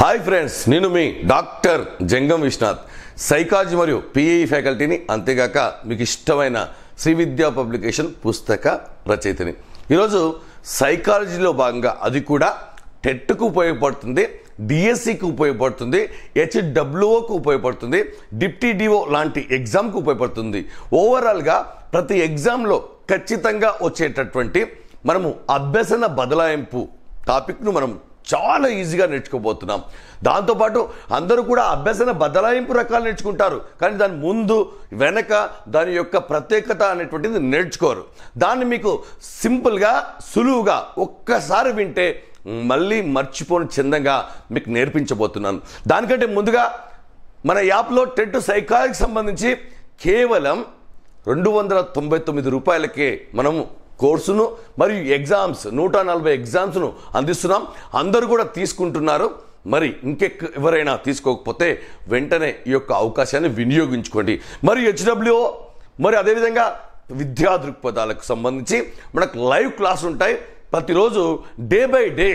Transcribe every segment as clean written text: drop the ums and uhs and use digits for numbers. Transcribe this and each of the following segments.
Hi friends, నేను మీ doctor జంగం Vishwanath, psychology మరియు PE ఫ్యాకల్టీని, అంతేగాక మీకు ఇష్టమైన శ్రీ విద్యా పబ్లికేషన్ పుస్తక రచయితని. ఈరోజు సైకాలజీలో భాగంగా అది కూడా టెట్కు ఉపయోగపడుతుంది, డిఎస్సికి ఉపయోగపడుతుంది, హెచ్డబ్ల్యూఓకు ఉపయోగపడుతుంది, డిప్టీ డిఓ లాంటి ఎగ్జామ్కి ఉపయోగపడుతుంది. ఓవరాల్గా ప్రతి ఎగ్జామ్లో ఖచ్చితంగా వచ్చేటటువంటి మనము అభ్యసన బదలాయింపు టాపిక్ను మనం చాలా ఈజీగా నేర్చుకోబోతున్నాం. దాంతోపాటు అందరూ కూడా అభ్యసన బదలాయింపు రకాలు నేర్చుకుంటారు, కానీ దాని ముందు వెనక దాని యొక్క ప్రత్యేకత అనేటువంటిది నేర్చుకోరు. దాన్ని మీకు సింపుల్గా సులువుగా ఒక్కసారి వింటే మళ్ళీ మర్చిపోని చందంగా మీకు నేర్పించబోతున్నాను. దానికంటే ముందుగా మన యాప్లో టెట్ సైకాలజీకి సంబంధించి కేవలం 299 రూపాయలకే మనము కోర్సును మరియు ఎగ్జామ్స్ 140 ఎగ్జామ్స్ను అందిస్తున్నాం. అందరూ కూడా తీసుకుంటున్నారు. మరి ఎవరైనా తీసుకోకపోతే వెంటనే ఈ యొక్క అవకాశాన్ని వినియోగించుకోండి. మరియు హెచ్డబ్ల్యూఓ మరి అదేవిధంగా విద్యా దృక్పథాలకు సంబంధించి మనకు లైవ్ క్లాస్ ఉంటాయి. ప్రతిరోజు డే బై డే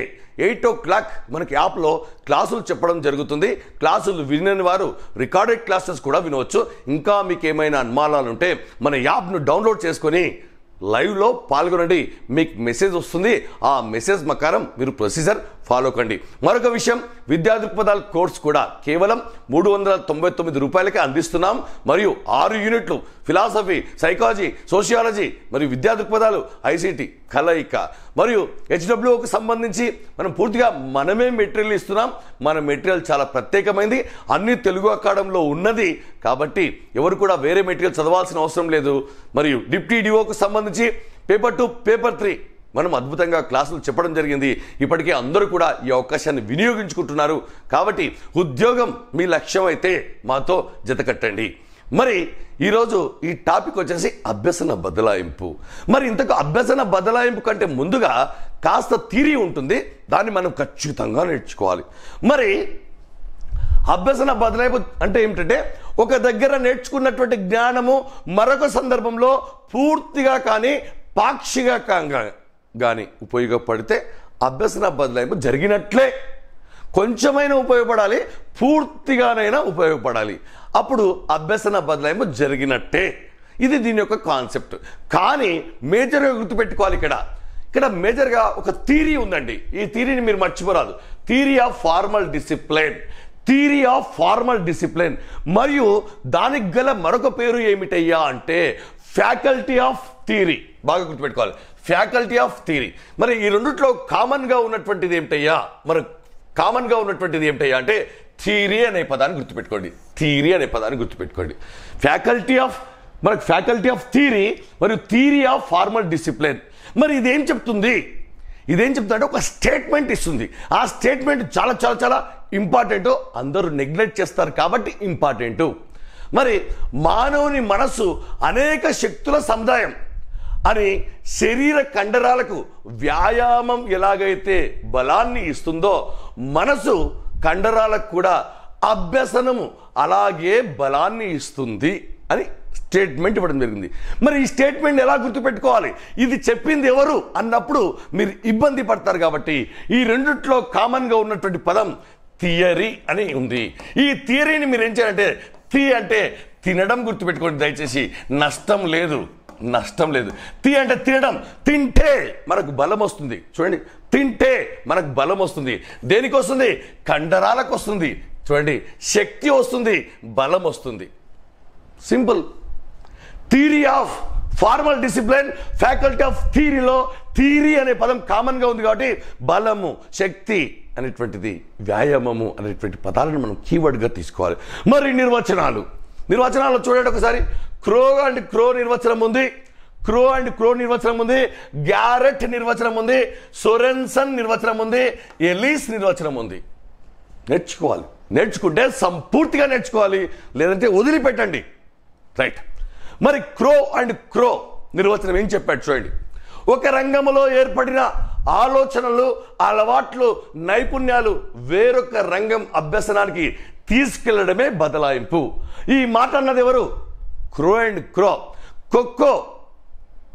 8 o'clock మనకి యాప్లో క్లాసులు చెప్పడం జరుగుతుంది. క్లాసులు వినని వారు రికార్డెడ్ క్లాసెస్ కూడా వినవచ్చు. ఇంకా మీకు ఏమైనా అనుమానాలు ఉంటే మన యాప్ను డౌన్లోడ్ చేసుకొని లైవ్లో పాల్గొనండి. మీకు మెసేజ్ వస్తుంది, ఆ మెసేజ్ ప్రకారం మీరు ప్రొసీజర్ ఫాలో కండి. మరొక విషయం, విద్యా దృక్పథాల కోర్స్ కూడా కేవలం 399 రూపాయలకే అందిస్తున్నాం. మరియు 6 యూనిట్లు ఫిలాసఫీ, సైకాలజీ, సోషియాలజీ మరియు విద్యా దృక్పథాలు, ఐసిటి కలయిక మరియు హెచ్డబ్ల్యూకి సంబంధించి మనం పూర్తిగా మనమే మెటీరియల్ ఇస్తున్నాం. మన మెటీరియల్ చాలా ప్రత్యేకమైంది, అన్ని తెలుగు అకాడమీలో ఉన్నది కాబట్టి ఎవరు కూడా వేరే మెటీరియల్ చదవాల్సిన అవసరం లేదు. మరియు డిప్టీ డిఓకు సంబంధించి పేపర్ 2, పేపర్ 3 మనం అద్భుతంగా క్లాసులు చెప్పడం జరిగింది. ఇప్పటికే అందరూ కూడా ఈ అవకాశాన్ని వినియోగించుకుంటున్నారు. కాబట్టి ఉద్యోగం మీ లక్ష్యం అయితే మాతో జతకట్టండి. మరి ఈరోజు ఈ టాపిక్ వచ్చేసి అభ్యసన బదలాయింపు. మరి ఇంతకు అభ్యసన బదలాయింపు కంటే ముందుగా కాస్త థియరీ ఉంటుంది, దాన్ని మనం ఖచ్చితంగా నేర్చుకోవాలి. మరి అభ్యసన బదలాయింపు అంటే ఏమిటంటే, ఒక దగ్గర నేర్చుకున్నటువంటి జ్ఞానము మరొక సందర్భంలో పూర్తిగా కానీ పాక్షిగా కానీ ఉపయోగపడితే అభ్యసన బదలాయింపు జరిగినట్లే. కొంచెమైనా ఉపయోగపడాలి, పూర్తిగానైనా ఉపయోగపడాలి, అప్పుడు అభ్యసన బదలాయింపు జరిగినట్టే. ఇది దీని యొక్క కాన్సెప్ట్. కానీ మేజర్గా గుర్తుపెట్టుకోవాలి, ఇక్కడ మేజర్గా ఒక థియరీ ఉందండి. ఈ థియరీని మీరు మర్చిపోరాదు. Theory of formal discipline. Theory of formal discipline మరియు దానికి గల మరొక పేరు ఏమిటయ్యా అంటే ఫ్యాకల్టీ ఆఫ్ థియరీ. బాగా గుర్తుపెట్టుకోవాలి, ఫ్యాకల్టీ ఆఫ్ థియరీ. మరి ఈ రెండిట్లో కామన్గా ఉన్నటువంటిది ఏమిటయ్యా అంటే థియరీ అనే పదాన్ని గుర్తుపెట్టుకోండి. థియరీ అనే పదాన్ని గుర్తుపెట్టుకోండి. ఫ్యాకల్టీ ఆఫ్ థియరీ మరియు థియరీ ఆఫ్ ఫార్మల్ డిసిప్లిన్. మరి ఇదేం చెప్తుంది అంటే ఒక స్టేట్మెంట్ ఇస్తుంది. ఆ స్టేట్మెంట్ చాలా చాలా చాలా ఇంపార్టెంట్. అందరూ నెగ్లెక్ట్ చేస్తారు కాబట్టి ఇంపార్టెంట్. మరి మానవుని మనస్సు అనేక శక్తుల సముదాయం అని శరీర కండరాలకు వ్యాయామం ఎలాగైతే బలాన్ని ఇస్తుందో, మనసు కండరాలకు కూడా అభ్యసనము అలాగే బలాన్ని ఇస్తుంది అని స్టేట్మెంట్ ఇవ్వడం జరిగింది. మరి ఈ స్టేట్మెంట్ ఎలా గుర్తుపెట్టుకోవాలి, ఇది చెప్పింది ఎవరు అన్నప్పుడు మీరు ఇబ్బంది పడతారు. కాబట్టి ఈ రెండిట్లో కామన్గా ఉన్నటువంటి పదం థియరీ అని ఉంది. ఈ థియరీని మీరు ఏం చేయాలంటే, అంటే తినడం గుర్తుపెట్టుకోండి దయచేసి. నష్టం లేదు. అంటే తినడం. తింటే మనకు బలం వస్తుంది. చూడండి, తింటే మనకు బలం వస్తుంది. దేనికి వస్తుంది? కండరాలకు వస్తుంది. చూడండి, శక్తి వస్తుంది, బలం వస్తుంది. Simple. Theory of formal discipline, faculty of థియరీలో థియరీ అనే పదం కామన్గా ఉంది కాబట్టి బలము, శక్తి అనేటువంటిది, వ్యాయామము అనేటువంటి పదాలను మనం కీవర్డ్గా తీసుకోవాలి. మరి నిర్వచనాలు చూడండి ఒకసారి. క్రో అండ్ క్రో నిర్వచనం ఉంది, గ్యారెట్ నిర్వచనం ఉంది, సోరెన్సన్ నిర్వచనం ఉంది, ఎలీస్ నిర్వచనం ఉంది. నేర్చుకుంటే సంపూర్తిగా నేర్చుకోవాలి, లేదంటే వదిలిపెట్టండి. రైట్. మరి క్రో నిర్వచనం ఏం చెప్పాడు చూడండి. ఒక రంగంలో ఏర్పడిన ఆలోచనలు, అలవాట్లు, నైపుణ్యాలు వేరొక రంగం అభ్యసనానికి తీసుకెళ్లడమే బదలాయింపు. ఈ మాట అన్నది ఎవరు? క్రో. ఖోఖో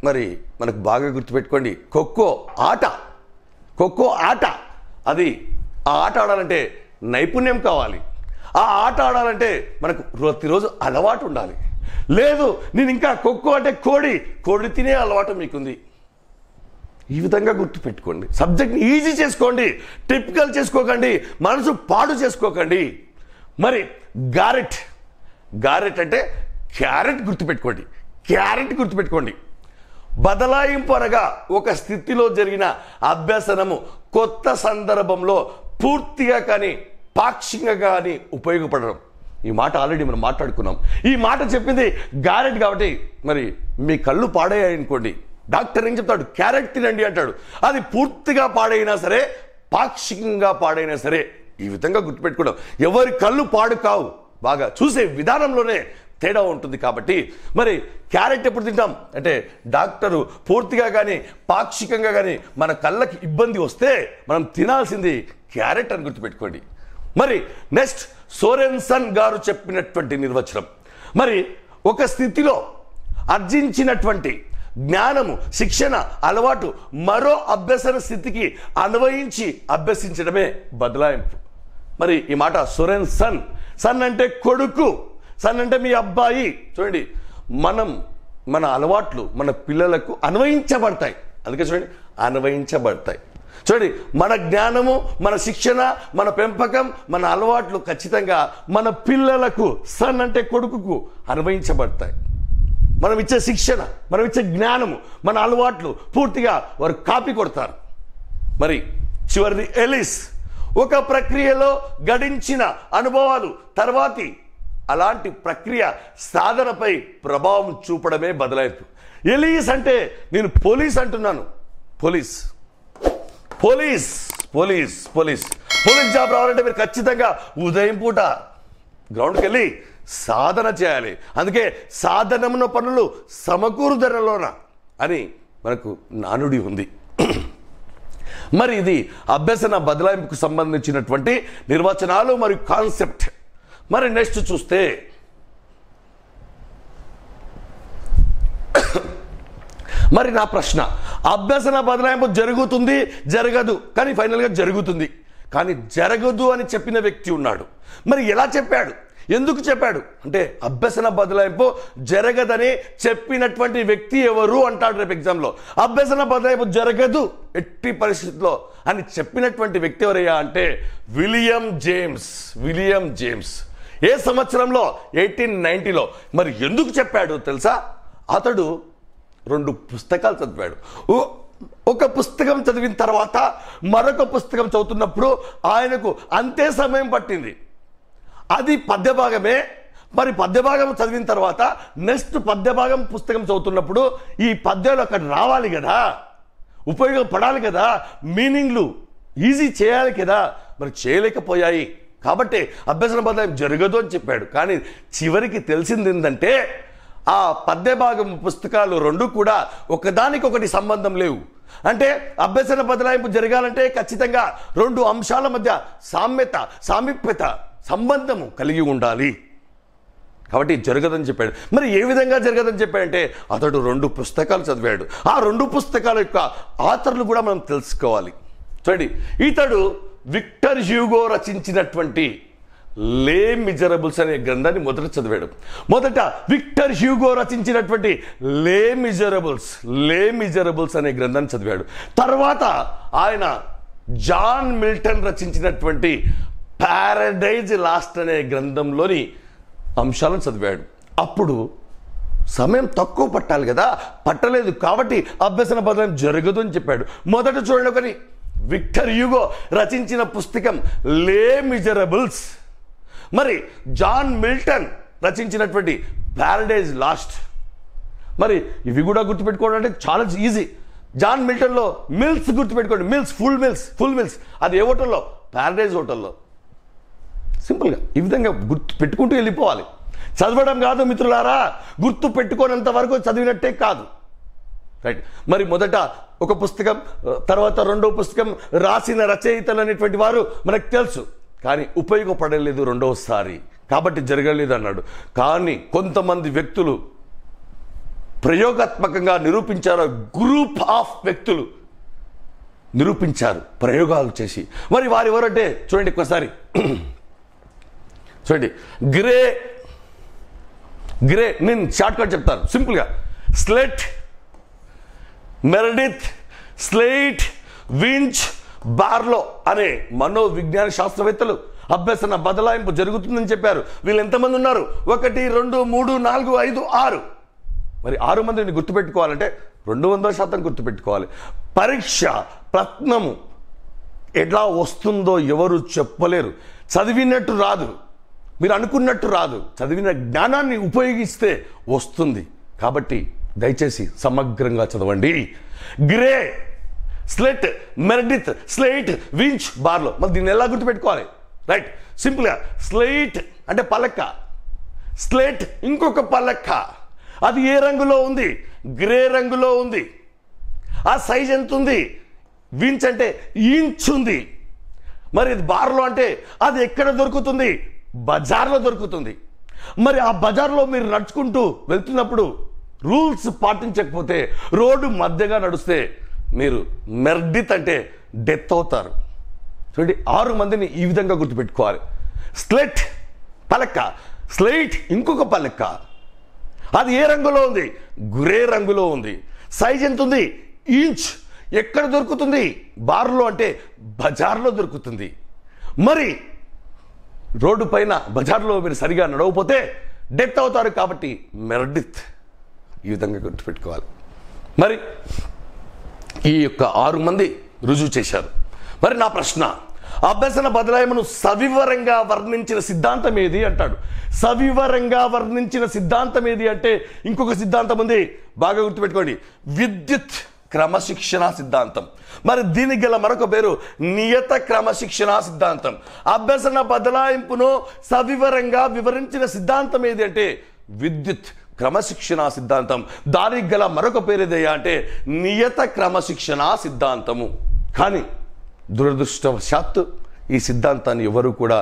మరి మనకు బాగా గుర్తుపెట్టుకోండి. ఖోఖో ఆట అది ఆ ఆట ఆడాలంటే నైపుణ్యం కావాలి. ఆ ఆట ఆడాలంటే మనకు ప్రతిరోజు అలవాటు ఉండాలి. లేదు నేను ఇంకా ఖోఖో అంటే కోడి తినే అలవాటు మీకుంది. ఈ విధంగా గుర్తుపెట్టుకోండి. సబ్జెక్ట్ని ఈజీ చేసుకోండి, టిపికల్ చేసుకోకండి, మనసు పాడు చేసుకోకండి. మరి గారెట్ అంటే క్యారెట్ గుర్తుపెట్టుకోండి. బదలాయింపు అనగా ఒక స్థితిలో జరిగిన అభ్యసనము కొత్త సందర్భంలో పూర్తిగా కానీ పాక్షికంగా కానీ ఉపయోగపడడం. ఈ మాట ఆల్రెడీ మనం మాట్లాడుకున్నాం. ఈ మాట చెప్పింది గారెట్ కాబట్టి మరి మీ కళ్ళు పాడయ్యాయి అనుకోండి, డాక్టర్ ఏం చెప్తాడు? క్యారెట్ తినండి అంటాడు. అది పూర్తిగా పాడైనా సరే, పాక్షికంగా పాడైనా సరే, ఈ విధంగా గుర్తుపెట్టుకోవడం. ఎవరి కళ్ళు పాడు కావు, బాగా చూసే విధానంలోనే తేడా ఉంటుంది. కాబట్టి మరి క్యారెట్ ఎప్పుడు తింటాం అంటే డాక్టరు పూర్తిగా కానీ పాక్షికంగా కానీ మన కళ్ళకి ఇబ్బంది వస్తే మనం తినాల్సింది క్యారెట్ అని గుర్తుపెట్టుకోండి. మరి నెక్స్ట్ సోరెన్సన్ గారు చెప్పినటువంటి నిర్వచనం, మరి ఒక స్థితిలో ఆర్జించినటువంటి జ్ఞానము, శిక్షణ, అలవాటు మరో అభ్యసన స్థితికి అన్వయించి అభ్యసించడమే బదలాయింపు. మరి ఈ మాట సోరెన్సన్. సన్ అంటే కొడుకు, సన్ అంటే మీ అబ్బాయి. చూడండి, మన అలవాట్లు మన పిల్లలకు అన్వయించబడతాయి. అందుకే చూడండి, అన్వయించబడతాయి. చూడండి, మన జ్ఞానము, మన శిక్షణ, మన పెంపకం, మన అలవాట్లు ఖచ్చితంగా మన పిల్లలకు, సన్ అంటే కొడుకుకు అన్వయించబడతాయి. మనం ఇచ్చే శిక్షణ, మనం ఇచ్చే జ్ఞానము, మన అలవాట్లు పూర్తిగా వారు కాపీ కొడతారు. మరి చివరిది ఎలిస్. ఒక ప్రక్రియలో గడించిన అనుభవాలు తర్వాతి అలాంటి ప్రక్రియ సాధనపై ప్రభావం చూపడమే బదలాయింపు. ఎలిస్ అంటే నేను పోలీస్ అంటున్నాను. పోలీస్ జాబ్ రావాలంటే మీరు ఖచ్చితంగా ఉదయం పూట గ్రౌండ్కి వెళ్ళి సాధన చేయాలి. అందుకే సాధనమున పనులు సమకూరు ధరలోన అని మనకు నానుడి ఉంది. మరి ఇది అభ్యసన బదలాయింపుకు సంబంధించినటువంటి నిర్వచనాలు మరియు కాన్సెప్ట్. మరి నెక్స్ట్ చూస్తే మరి నా ప్రశ్న, అభ్యసన బదలాయింపు జరుగుతుంది జరగదు, కానీ ఫైనల్గా జరుగుతుంది. కానీ జరగదు అని చెప్పిన వ్యక్తి ఉన్నాడు. మరి ఎలా చెప్పాడు, ఎందుకు చెప్పాడు అంటే అభ్యసన బదలాయింపు జరగదని చెప్పినటువంటి వ్యక్తి ఎవరు అంటాడు రేపు ఎగ్జామ్లో. అభ్యసన బదలాయింపు జరగదు ఎట్టి పరిస్థితుల్లో అని చెప్పినటువంటి వ్యక్తి ఎవరయ్యా అంటే విలియం జేమ్స్. ఏ సంవత్సరంలో? 1890లో. మరి ఎందుకు చెప్పాడు తెలుసా? అతడు 2 పుస్తకాలు చదివాడు. ఒక పుస్తకం చదివిన తర్వాత మరొక పుస్తకం చదువుతున్నప్పుడు ఆయనకు అంతే సమయం పట్టింది. అది పద్యభాగమే. మరి పద్యభాగం చదివిన తర్వాత నెక్స్ట్ పద్యభాగం పుస్తకం చదువుతున్నప్పుడు ఈ పద్యాలు అక్కడ రావాలి కదా, ఉపయోగపడాలి కదా, మీనింగ్లు ఈజీ చేయాలి కదా, మరి చేయలేకపోయాయి. కాబట్టి అభ్యసన బదలాయింపు జరగదు అని చెప్పాడు. కానీ చివరికి తెలిసింది ఏంటంటే ఆ పద్యభాగం పుస్తకాలు 2 కూడా ఒకదానికొకటి సంబంధం లేవు. అంటే అభ్యసన బదలాయింపు జరగాలంటే ఖచ్చితంగా 2 అంశాల మధ్య సామీప్యత సంబంధము కలిగి ఉండాలి. కాబట్టి జరగదని చెప్పాడు. మరి ఏ విధంగా జరగదని చెప్పాడంటే అతడు 2 పుస్తకాలు చదివాడు. ఆ 2 పుస్తకాల యొక్క ఆథర్లు కూడా మనం తెలుసుకోవాలి. చూడండి, ఇతడు విక్టర్ హ్యూగో రచించినటువంటి లే మిజరబుల్స్ అనే గ్రంథాన్ని మొదట చదివాడు. మొదట విక్టర్ హ్యూగో రచించినటువంటి లే మిజరబుల్స్ అనే గ్రంథాన్ని చదివాడు. తర్వాత ఆయన జాన్ మిల్టన్ రచించినటువంటి ప్యారడైజ్ లాస్ట్ అనే గ్రంథంలోని అంశాలను చదివాడు. అప్పుడు సమయం తక్కువ పట్టాలి కదా, పట్టలేదు. కాబట్టి అభ్యసన బదలాయింపు జరగదు అని చెప్పాడు. మొదట చూడండి, ఒకటి విక్టర్ హ్యూగో రచించిన పుస్తకం లే మిజరబుల్స్. మరి జాన్ మిల్టన్ రచించినటువంటి ప్యారడైజ్ లాస్ట్. మరి ఇవి కూడా గుర్తుపెట్టుకోవడం అంటే చాలా ఈజీ. జాన్ మిల్టన్లో మిల్స్ గుర్తుపెట్టుకోండి. ఫుల్ మిల్స్ అది ఏ హోటల్లో? ప్యారడైజ్ హోటల్లో. సింపుల్గా ఈ విధంగా గుర్తు పెట్టుకుంటూ వెళ్ళిపోవాలి. చదవడం కాదు మిత్రులారా, గుర్తు పెట్టుకోనంత వరకు చదివినట్టే కాదు. రైట్. మరి మొదట ఒక పుస్తకం, తర్వాత 2వ పుస్తకం రాసిన రచయితలు అనేటువంటి వారు మనకు తెలుసు, కానీ ఉపయోగపడలేదు 2వసారి, కాబట్టి జరగలేదు అన్నాడు. కానీ కొంతమంది వ్యక్తులు ప్రయోగాత్మకంగా నిరూపించారు. గ్రూప్ ఆఫ్ వ్యక్తులు నిరూపించారు ప్రయోగాలు చేసి. మరి వారు ఎవరంటే చూడండి ఒక్కసారి చూడండి. గ్రే నేను షార్ట్ కట్ చెప్తాను సింపుల్గా. స్లెట్, మెరడిత్, స్లెయిట్, వించ్, బార్లో అనే మనోవిజ్ఞాన శాస్త్రవేత్తలు అభ్యసన బదలాయింపు జరుగుతుందని చెప్పారు. వీళ్ళు ఎంతమంది ఉన్నారు? 1 2 3 4 5 6. మరి 6 మందిని గుర్తుపెట్టుకోవాలంటే 200% గుర్తుపెట్టుకోవాలి. పరీక్ష ప్రశ్నము ఎట్లా వస్తుందో ఎవరు చెప్పలేరు. చదివినట్టు రాదు, మీరు అనుకున్నట్టు రాదు. చదివిన జ్ఞానాన్ని ఉపయోగిస్తే వస్తుంది. కాబట్టి దయచేసి సమగ్రంగా చదవండి. గ్రే, స్లెట్, మెరడిత్, స్లెయిట్, వించ్, బార్లో. మరి దీన్ని ఎలా గుర్తుపెట్టుకోవాలి? రైట్, సింపుల్గా స్లెయిట్ అంటే పలక, స్లెట్ ఇంకొక పలక. అది ఏ రంగులో ఉంది? గ్రే రంగులో ఉంది. ఆ సైజ్ ఎంత ఉంది? వించ్ అంటే ఇంచ్ ఉంది. మరి ఇది బార్లో అంటే అది ఎక్కడ దొరుకుతుంది? బజార్లో దొరుకుతుంది. మరి ఆ బజార్లో మీరు నడుచుకుంటూ వెళ్తున్నప్పుడు రూల్స్ పాటించకపోతే రోడ్డు మధ్యగా నడుస్తే మీరు మెర్డిత్ అంటే డెత్ అవుతారు. చూడండి, 6 మందిని ఈ విధంగా గుర్తుపెట్టుకోవాలి. స్లెట్ పలక, స్లెయిట్ ఇంకొక పలక. అది ఏ రంగులో ఉంది? గ్రే రంగులో ఉంది. సైజ్ ఎంత ఉంది? ఇంచ్. ఎక్కడ దొరుకుతుంది? బార్లో అంటే బజార్లో దొరుకుతుంది. మరి రోడ్డు పైన బజార్లో మీరు సరిగా నడవకపోతే డెత్ అవుతారు. కాబట్టి మెర్డిత్ ఈ విధంగా గుర్తుపెట్టుకోవాలి. మరి ఈ యొక్క 6 మంది రుజువు చేశారు. మరి నా ప్రశ్న, అభ్యసన బదలాయింపును సవివరంగా వర్ణించిన సిద్ధాంతం ఏది అంటాడు. సవివరంగా వర్ణించిన సిద్ధాంతం ఏది అంటే ఇంకొక సిద్ధాంతం ఉంది, బాగా గుర్తుపెట్టుకోండి. విద్యుత్ క్రమశిక్షణ సిద్ధాంతం. మరి దీనికి గల మరొక పేరు నియత క్రమశిక్షణ సిద్ధాంతం. అభ్యసన బదలాయింపును సవివరంగా వివరించిన సిద్ధాంతం ఏది అంటే విద్యుత్ క్రమశిక్షణ సిద్ధాంతం. దానికి గల మరొక పేరు ఏదయ్యా అంటే నియత క్రమశిక్షణ సిద్ధాంతము. కానీ దురదృష్టవశాత్తు ఈ సిద్ధాంతాన్ని ఎవరు కూడా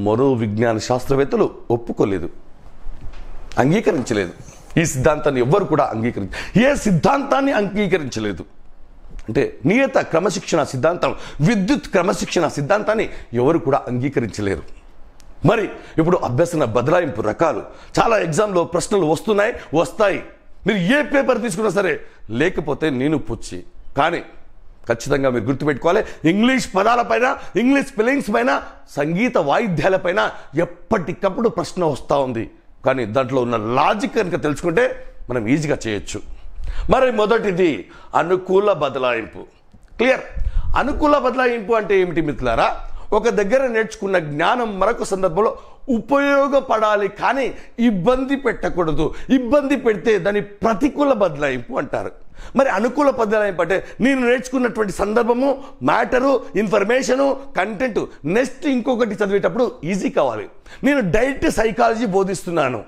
మనోవిజ్ఞాన శాస్త్రవేత్తలు ఒప్పుకోలేదు, అంగీకరించలేదు. ఈ సిద్ధాంతాన్ని ఎవ్వరు కూడా ఏ సిద్ధాంతాన్ని అంగీకరించలేదు. అంటే నియత క్రమశిక్షణ సిద్ధాంతం, విద్యుత్ క్రమశిక్షణ సిద్ధాంతాన్ని ఎవరు కూడా అంగీకరించలేరు. మరి ఇప్పుడు అభ్యసన బదలాయింపు రకాలు చాలా ఎగ్జామ్లో ప్రశ్నలు వస్తాయి. మీరు ఏ పేపర్ తీసుకున్నా సరే, లేకపోతే నేను పుచ్చి. కానీ ఖచ్చితంగా మీరు గుర్తుపెట్టుకోవాలి, ఇంగ్లీష్ పదాలపైన, ఇంగ్లీష్ స్పెల్లింగ్స్ పైన, సంగీత వాయిద్యాలపైన ఎప్పటికప్పుడు ప్రశ్న వస్తూ ఉంది. కానీ దాంట్లో ఉన్న లాజిక్ కనుక తెలుసుకుంటే మనం ఈజీగా చేయొచ్చు. మరి మొదటిది అనుకూల బదలాయింపు. క్లియర్? అనుకూల బదలాయింపు అంటే ఏమిటి మిత్రులారా? ఒక దగ్గర నేర్చుకున్న జ్ఞానం మరొక సందర్భంలో ఉపయోగపడాలి, కానీ ఇబ్బంది పెట్టకూడదు. ఇబ్బంది పెడితే దాన్ని ప్రతికూల బదలాయింపు అంటారు. మరి అనుకూల బదలాయింపు అంటే నేను నేర్చుకున్నటువంటి సందర్భము, మ్యాటరు, ఇన్ఫర్మేషను, కంటెంట్ నెక్స్ట్ ఇంకొకటి చదివేటప్పుడు ఈజీ కావాలి. నేను డైరెక్ట్ సైకాలజీ బోధిస్తున్నాను,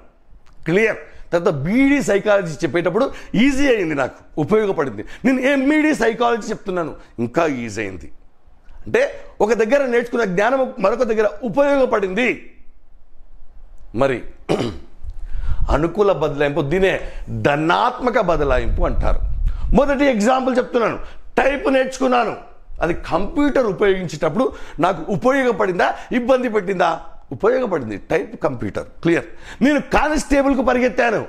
క్లియర్. తర్వాత బీడీ సైకాలజీ చెప్పేటప్పుడు ఈజీ అయింది, నాకు ఉపయోగపడింది. నేను ఎంఈడీ సైకాలజీ చెప్తున్నాను, ఇంకా ఈజీ అయింది. అంటే ఒక దగ్గర నేర్చుకున్న జ్ఞానం మరొక దగ్గర ఉపయోగపడింది. మరి అనుకూల బదలాయింపు, దీనే ధనాత్మక బదలాయింపు అంటారు. మొదటి ఎగ్జాంపుల్ చెప్తున్నాను. టైప్ నేర్చుకున్నాను, అది కంప్యూటర్ ఉపయోగించేటప్పుడు నాకు ఉపయోగపడిందా, ఇబ్బంది పెట్టిందా? ఉపయోగపడింది. Type computer, clear. నేను కానిస్టేబుల్కు పరిగెత్తాను,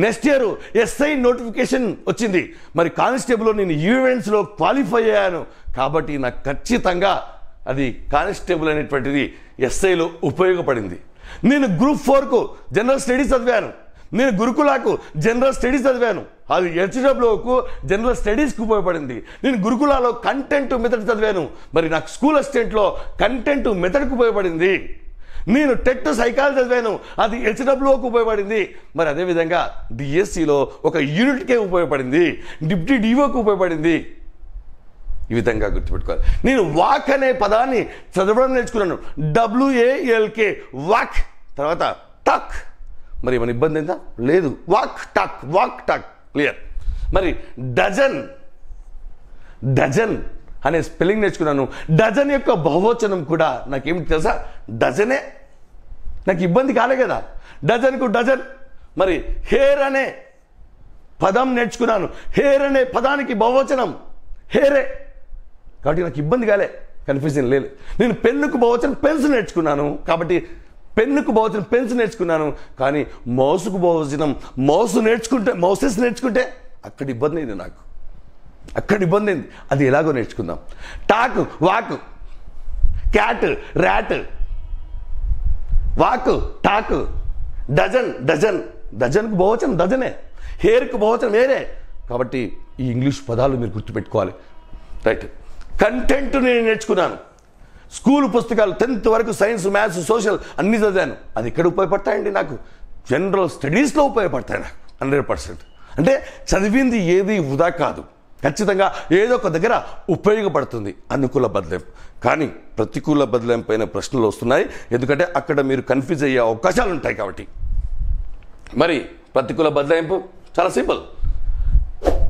నెక్స్ట్ ఇయర్ ఎస్ఐ నోటిఫికేషన్ వచ్చింది. మరి కానిస్టేబుల్లో నేను ఈవెంట్స్లో క్వాలిఫై అయ్యాను, కాబట్టి నాకు ఖచ్చితంగా అది కానిస్టేబుల్ అనేటువంటిది ఎస్ఐలో ఉపయోగపడింది. నేను గ్రూప్ 4కు జనరల్ స్టడీస్ చదివాను, నేను గురుకులకు జనరల్ స్టడీస్ చదివాను, అది హెచ్డబ్ల్యూకు జనరల్ స్టడీస్కి ఉపయోగపడింది. నేను గురుకులాలో కంటెంట్ మెథడ్ చదివాను, మరి నాకు స్కూల్ అసిస్టెంట్లో కంటెంట్ మెథడ్కి ఉపయోగపడింది. నేను టెట్ సైకాలజీ చదివాను, అది హెచ్డబ్ల్యూకి ఉపయోగపడింది. మరి అదేవిధంగా డిఎస్సిలో ఒక యూనిట్కే ఉపయోగపడింది, డిప్యూటీ డిఓకి ఉపయోగపడింది. ఈ విధంగా గుర్తుపెట్టుకోవాలి. నేను వాక్ అనే పదాన్ని చదవడం నేర్చుకున్నాను, WALK వాక్. తర్వాత టక్, మరి ఏమైనా ఇబ్బంది అయిందా? లేదు. Walk talk, clear. మరి డజన్ అనే స్పెల్లింగ్ నేర్చుకున్నాను. డజన్ యొక్క బహువచనం కూడా నాకేమిటి తెలుసా? డజనే. నాకు ఇబ్బంది కాలే కదా, డజన్కు డజన్. మరి హెయిర్ అనే పదం నేర్చుకున్నాను, హెయిర్ అనే పదానికి బహువచనం హెయిరే. కాబట్టి నాకు ఇబ్బంది కాలే, కన్ఫ్యూజన్ లేదు. నేను పెన్నుకు బహువచనం పెన్స్ నేర్చుకున్నాను కాబట్టి పెన్నుకు బహువచనం పెన్స్ నేర్చుకున్నాను. కానీ మౌస్కు బహువచనం మౌసెస్ నేర్చుకుంటే అక్కడ ఇబ్బంది అయింది నాకు, అక్కడ ఇబ్బంది అయింది. అది ఎలాగో నేర్చుకుందాం. Talk walk, cat rat, walk talk, డజన్కు బహువచనం డజనే, హెయిర్కు బహువచనం వేరే. కాబట్టి ఈ ఇంగ్లీష్ పదాలు మీరు గుర్తుపెట్టుకోవాలి. రైట్. కంటెంట్ నేను నేర్చుకున్నాను. స్కూల్ పుస్తకాలు 10th వరకు సైన్స్ మ్యాథ్స్ సోషల్ అన్నీ చదివాను. అది ఎక్కడ ఉపయోగపడతాయండి? నాకు జనరల్ స్టడీస్లో ఉపయోగపడతాయి నాకు 100%. అంటే చదివింది ఏది వృధా కాదు, ఖచ్చితంగా ఏదో ఒక దగ్గర ఉపయోగపడుతుంది. అనుకూల బదలాయింపు. కానీ ప్రతికూల బదలాయింపు పైన ప్రశ్నలు వస్తున్నాయి, ఎందుకంటే అక్కడ మీరు కన్ఫ్యూజ్ అయ్యే అవకాశాలు ఉంటాయి. కాబట్టి మరి ప్రతికూల బదలాయింపు చాలా సింపుల్.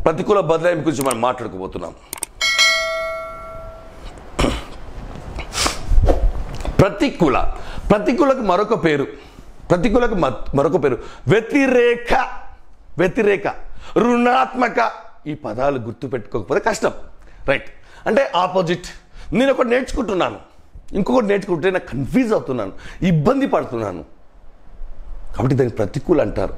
ప్రతికూల బదలాయింపు గురించి మనం మాట్లాడుకోబోతున్నాం. ప్రతికూలకు మరొక పేరు, వ్యతిరేక, రుణాత్మక. ఈ పదాలు గుర్తుపెట్టుకోకపోతే కష్టం. రైట్. అంటే ఆపోజిట్. నేను ఒకటి నేర్చుకుంటున్నాను, ఇంకొకటి నేర్చుకుంటే నాకు కన్ఫ్యూజ్ అవుతున్నాను, ఇబ్బంది పడుతున్నాను, కాబట్టి దాన్ని ప్రతికూల అంటారు.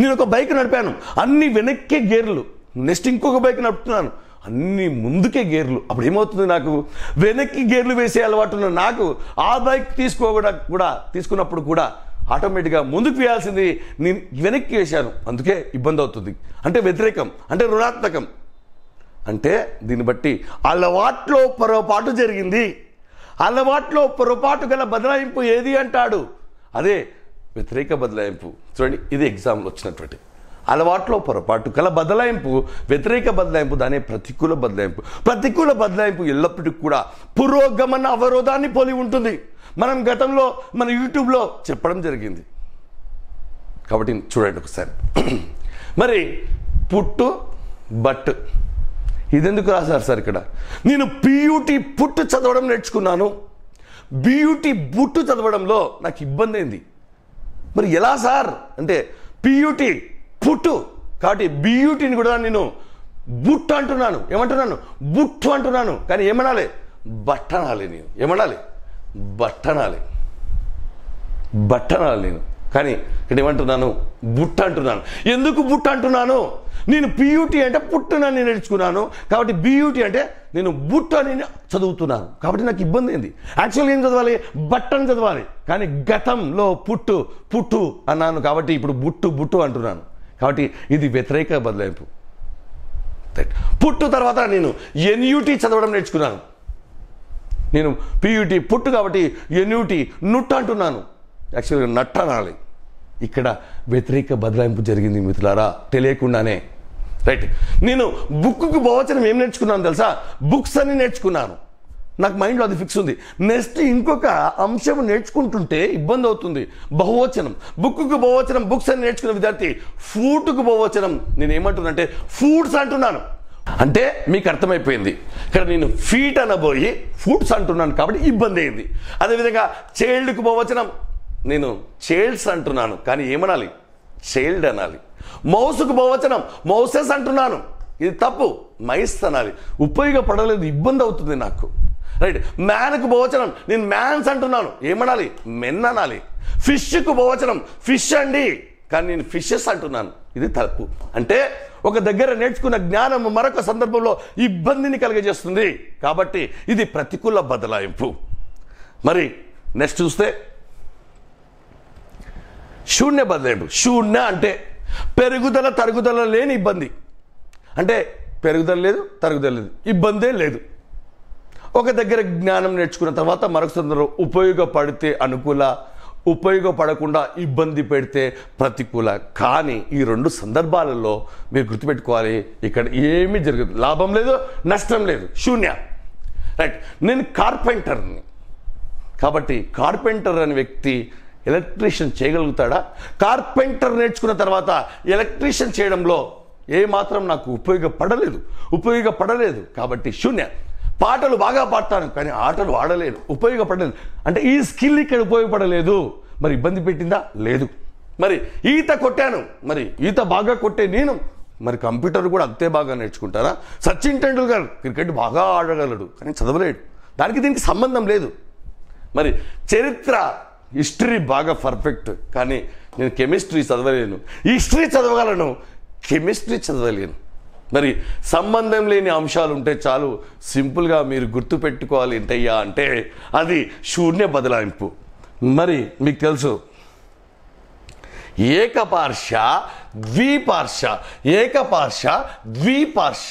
నేను ఒక బైక్ నడిపాను, అన్ని వెనక్కే గేర్లు. నెక్స్ట్ ఇంకొక బైక్ నడుపుతున్నాను, అన్ని ముందుకే గేర్లు. అప్పుడు ఏమవుతుంది? నాకు వెనక్కి గేర్లు వేసే అలవాటు ఉన్న నాకు ఆ బైక్ తీసుకున్నప్పుడు కూడా ఆటోమేటిక్గా ముందుకు వేయాల్సింది నేను వెనక్కి వేశాను, అందుకే ఇబ్బంది అవుతుంది. అంటే వ్యతిరేకం, అంటే రుణాత్మకం. అంటే దీన్ని బట్టి అలవాట్లో పొరపాటు జరిగింది. అలవాట్లో పొరపాటు గల బదలాయింపు ఏది అంటాడు? అదే వ్యతిరేక బదలాయింపు. చూడండి, ఇది ఎగ్జామ్లో వచ్చినటువంటి అలవాట్లో పొరపాటు గల బదలాయింపు, వ్యతిరేక బదలాయింపు, దానే ప్రతికూల బదలాయింపు. ప్రతికూల బదలాయింపు ఎల్లప్పటికీ కూడా పురోగమన అవరోధాన్ని పోలి ఉంటుంది. మనం గతంలో మన యూట్యూబ్లో చెప్పడం జరిగింది. కాబట్టి చూడండి ఒకసారి. మరి పుట్టు బట్ ఇదెందుకు రాశారు సార్ ఇక్కడ? నేను పియూటీ పుట్టు చదవడం నేర్చుకున్నాను, బియూటీ బుట్టు చదవడంలో నాకు ఇబ్బంది అయింది. మరి ఎలా సార్ అంటే పియూటీ పుట్టు కాబట్టి బియూటీని కూడా నేను బుట్టు అంటున్నాను. ఏమంటున్నాను? బుట్టు అంటున్నాను. కానీ ఏమనాలి? బట్టనాలి. నేను ఏమనాలి? బట్టనాలి నేను. కానీ ఇక్కడ ఏమంటున్నాను? బుట్ట అంటున్నాను. ఎందుకు బుట్ట అంటున్నాను? నేను పియూటీ అంటే పుట్టునని నేర్చుకున్నాను, కాబట్టి బియూటీ అంటే నేను బుట్టు అని చదువుతున్నాను. కాబట్టి నాకు ఇబ్బంది అయింది. యాక్చువల్గా ఏం చదవాలి? బట్టను చదవాలి. కానీ గతంలో పుట్టు అన్నాను, కాబట్టి ఇప్పుడు బుట్టు అంటున్నాను. కాబట్టి ఇది వ్యతిరేక బదలాయింపు. పుట్టు తర్వాత నేను ఎన్యూటీ చదవడం నేర్చుకున్నాను. నేను పియూటీ పుట్టు కాబట్టి ఎన్యూటీ నుట్టు అంటున్నాను. యాక్చువల్గా నట్ట అనాలి. ఇక్కడ వ్యతిరేక బదలాయింపు జరిగింది మిత్రులారా, తెలియకుండానే. రైట్. నేను బుక్కు బహువచనం ఏం నేర్చుకున్నాను తెలుసా? బుక్స్ అని నేర్చుకున్నాను. నాకు మైండ్లో అది ఫిక్స్ ఉంది. నెక్స్ట్ ఇంకొక అంశం నేర్చుకుంటుంటే ఇబ్బంది అవుతుంది. బహువచనం, బుక్కు బహువచనం బుక్స్ అని నేర్చుకున్న విద్యార్థి ఫూడ్కు బహువచనం నేను ఏమంటున్నానంటే ఫుడ్స్ అంటున్నాను. అంటే మీకు అర్థమైపోయింది. ఇక్కడ నేను ఫీట్ అనబోయి ఫుడ్స్ అంటున్నాను కాబట్టి ఇబ్బంది అయింది. అదేవిధంగా చైల్డ్కు బహువచనం నేను చైల్డ్స్ అంటున్నాను, కానీ ఏమనాలి? చైల్డ్ అనాలి. మౌస్కు బహువచనం మౌసెస్ అంటున్నాను, ఇది తప్పు, మైస్ అనాలి. ఉపయోగపడలేదు, ఇబ్బంది అవుతుంది నాకు. రైట్. మ్యాన్కు బహువచనం నేను మ్యాన్స్ అంటున్నాను, ఏమనాలి? మెన్ అనాలి. ఫిష్కు బహువచనం ఫిష్ అండి, కానీ నేను ఫిషెస్ అంటున్నాను, ఇది తప్పు. అంటే ఒక దగ్గర నేర్చుకున్న జ్ఞానం మరొక సందర్భంలో ఇబ్బందిని కలిగజేస్తుంది. కాబట్టి ఇది ప్రతికూల బదలాయింపు. మరి నెక్స్ట్ చూస్తే శూన్య బదలాయింపు. శూన్య అంటే పెరుగుదల తరుగుదల లేని ఇబ్బంది. అంటే పెరుగుదల లేదు, తరుగుదల లేదు, ఇబ్బందే లేదు. ఒక దగ్గర జ్ఞానం నేర్చుకున్న తర్వాత మరొక సందర్భంలో ఉపయోగపడితే అనుకూల, ఉపయోగపడకుండా ఇబ్బంది పెడితే ప్రతికూల. కానీ ఈ రెండు సందర్భాలలో మీరు గుర్తుపెట్టుకోవాలి, ఇక్కడ ఏమీ జరగదు, లాభం లేదు, నష్టం లేదు, శూన్య. రైట్. నేను కార్పెంటర్ని కాబట్టి కార్పెంటర్ అనే వ్యక్తి ఎలక్ట్రీషియన్ చేయగలుగుతాడా? కార్పెంటర్ నేర్చుకున్న తర్వాత ఎలక్ట్రీషియన్ చేయడంలో ఏమాత్రం నాకు ఉపయోగపడలేదు కాబట్టి శూన్య. పాటలు బాగా పాడతాను కానీ ఆటలు ఆడలేదు, ఉపయోగపడలేదు. అంటే ఈ స్కిల్ ఇక్కడ ఉపయోగపడలేదు. మరి ఇబ్బంది పెట్టిందా? లేదు. మరి ఈత కొట్టాను, మరి ఈత బాగా కొట్టే నేను మరి కంప్యూటర్ కూడా అంతే బాగా నేర్చుకుంటారా? సచిన్ టెండూల్కర్ క్రికెట్ బాగా ఆడగలడు, కానీ చదవలేడు. దానికి దీనికి సంబంధం లేదు. మరి చరిత్ర, హిస్టరీ బాగా పర్ఫెక్ట్, కానీ నేను కెమిస్ట్రీ చదవలేను. హిస్టరీ చదవగలను, కెమిస్ట్రీ చదవలేను. మరి సంబంధం లేని అంశాలు ఉంటే చాలు, సింపుల్గా మీరు గుర్తుపెట్టుకోవాలి ఏంటయ్యా అంటే అది శూన్య బదలాయింపు. మరి మీకు తెలుసు ఏకపార్శ ద్విపార్శ, ఏకపార్శ ద్విపార్శ.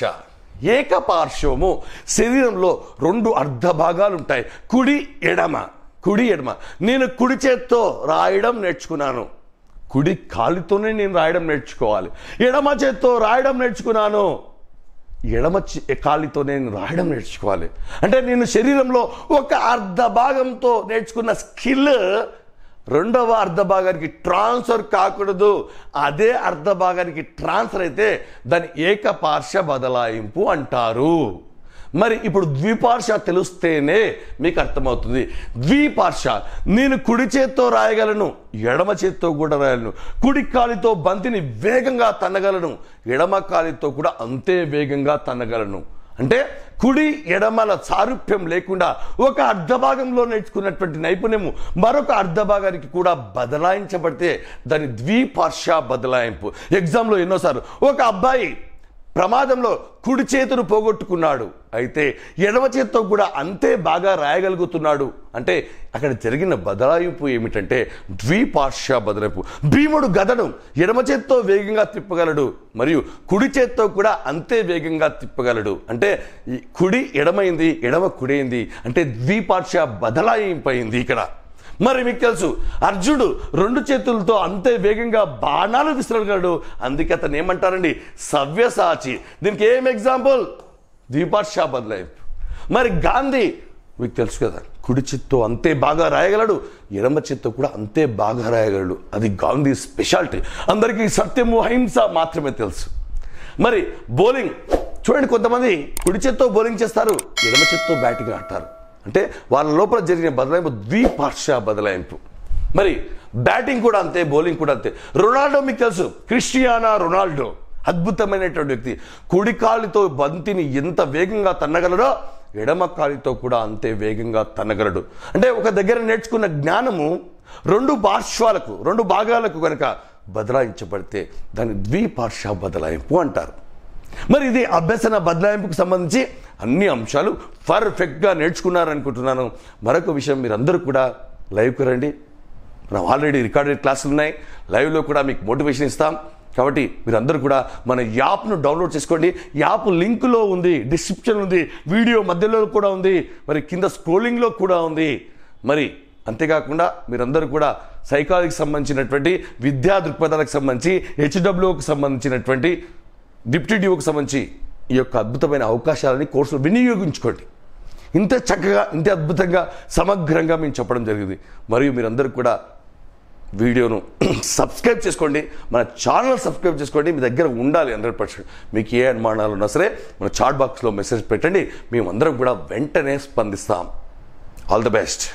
ఏకపార్శ్వము శరీరంలో 2 అర్ధ భాగాలు ఉంటాయి, కుడి ఎడమ. కుడి ఎడమ. నేను కుడి చేత్తో రాయడం నేర్చుకున్నాను, కుడి కాలితోనే నేను రాయడం నేర్చుకోవాలి. ఎడమ చేత్తో రాయడం నేర్చుకున్నాను, ఎడమ కాలితో నేను రాయడం నేర్చుకోవాలి. అంటే నేను శరీరంలో ఒక అర్ధ భాగంతో నేర్చుకున్న స్కిల్ రెండవ అర్ధ భాగానికి ట్రాన్స్ఫర్ కాకూడదు. అదే అర్ధ భాగానికి ట్రాన్స్ఫర్ అయితే దాన్ని ఏకపార్శ్వ బదలాయింపు అంటారు. మరి ఇప్పుడు ద్విపార్శ తెలిస్తేనే మీకు అర్థమవుతుంది. ద్విపార్శ, నేను కుడి చేత్తో రాయగలను, ఎడమ చేత్తో కూడా రాయగలను. కుడి కాలితో బంతిని వేగంగా తన్నగలను, ఎడమ కాలితో కూడా అంతే వేగంగా తన్నగలను. అంటే కుడి ఎడమల సారూప్యం లేకుండా ఒక అర్ధ భాగంలో నేర్చుకున్నటువంటి నైపుణ్యము మరొక అర్ధ భాగానికి కూడా బదలాయించబడితే దాని ద్విపార్శ్వ బదలాయింపు. ఎగ్జామ్లో ఎన్నోసార్లు ఒక అబ్బాయి ప్రమాదంలో కుడి చేతును పోగొట్టుకున్నాడు, అయితే ఎడమ చేత్తో కూడా అంతే బాగా రాయగలుగుతున్నాడు. అంటే అక్కడ జరిగిన బదలాయింపు ఏమిటంటే ద్విపార్శ్వ బదలాయింపు. భీముడు గదను ఎడమ చేత్తో వేగంగా తిప్పగలడు, మరియు కుడి చేత్తో కూడా అంతే వేగంగా తిప్పగలడు. అంటే కుడి ఎడమైంది, ఎడమ కుడైంది, అంటే ద్విపార్శ్వ బదలాయింపు అయింది ఇక్కడ. మరి మీకు తెలుసు అర్జునుడు 2 చేతులతో అంతే వేగంగా బాణాలు విసరగలడు, అందుకే అతను ఏమంటారండి సవ్యసాచి. దీనికి ఏం ఎగ్జాంపుల్? ద్విపార్శ్వ బదలాయింపు. మరి గాంధీ మీకు తెలుసు కదా, కుడి చేత్తో అంతే బాగా రాయగలడు, ఎడమ చేత్తో కూడా అంతే బాగా రాయగలడు. అది గాంధీ స్పెషాలిటీ. అందరికీ సత్యము అహింస మాత్రమే తెలుసు. మరి బౌలింగ్ చూడండి, కొంతమంది కుడి చేత్తో బౌలింగ్ చేస్తారు, ఎడమ చేత్తో బ్యాటింగ్ ఆడతారు. అంటే వాళ్ళ లోపల జరిగిన బదలాయింపు ద్విపార్శ్వ బదలాయింపు. మరి బ్యాటింగ్ కూడా అంతే, బౌలింగ్ కూడా అంతే. రొనాల్డో మీకు తెలుసు, క్రిస్టియానో రొనాల్డో అద్భుతమైనటువంటి వ్యక్తి. కుడి కాలితో బంతిని ఎంత వేగంగా తన్నగలడో ఎడమ కాలితో కూడా అంతే వేగంగా తన్నగలడు. అంటే ఒక దగ్గర నేర్చుకున్న జ్ఞానము 2 పార్శ్వాలకు, 2 భాగాలకు కనుక బదలాయించబడితే దాన్ని ద్విపార్శ్వ బదలాయింపు అంటారు. మరి ఇది అభ్యసన బదలాయింపుకు సంబంధించి అన్ని అంశాలు పర్ఫెక్ట్గా నేర్చుకున్నారనుకుంటున్నాను. మరొక విషయం, మీరందరూ కూడా లైవ్కి రండి. మనం ఆల్రెడీ రికార్డెడ్ క్లాసులు ఉన్నాయి, లైవ్లో కూడా మీకు మోటివేషన్ ఇస్తాం. కాబట్టి మీరందరూ కూడా మన యాప్ను డౌన్లోడ్ చేసుకోండి. యాప్ లింకులో ఉంది, డిస్క్రిప్షన్ ఉంది, వీడియో మధ్యలో కూడా ఉంది, మరి కింద స్క్రోలింగ్లో కూడా ఉంది. మరి అంతేకాకుండా మీరందరూ కూడా సైకాలజీకి సంబంధించినటువంటి విద్యా దృక్పథాలకు సంబంధించి, హెచ్డబ్ల్యూకి సంబంధించినటువంటి డిప్యూటీ డిఓకి సంబంధించి ఈ యొక్క అద్భుతమైన అవకాశాలని కోర్సులు వినియోగించుకోండి. ఇంత చక్కగా, ఇంత అద్భుతంగా, సమగ్రంగా మేము చెప్పడం జరిగింది. మరియు మీరందరూ కూడా వీడియోను సబ్స్క్రైబ్ చేసుకోండి, మన ఛానల్ సబ్స్క్రైబ్ చేసుకోండి. మీ దగ్గర ఉండాలి 100%. మీకు ఏ అనుమానాలు ఉన్నా సరే మన చాట్ బాక్స్లో మెసేజ్ పెట్టండి, మేమందరం కూడా వెంటనే స్పందిస్తాం. All the best.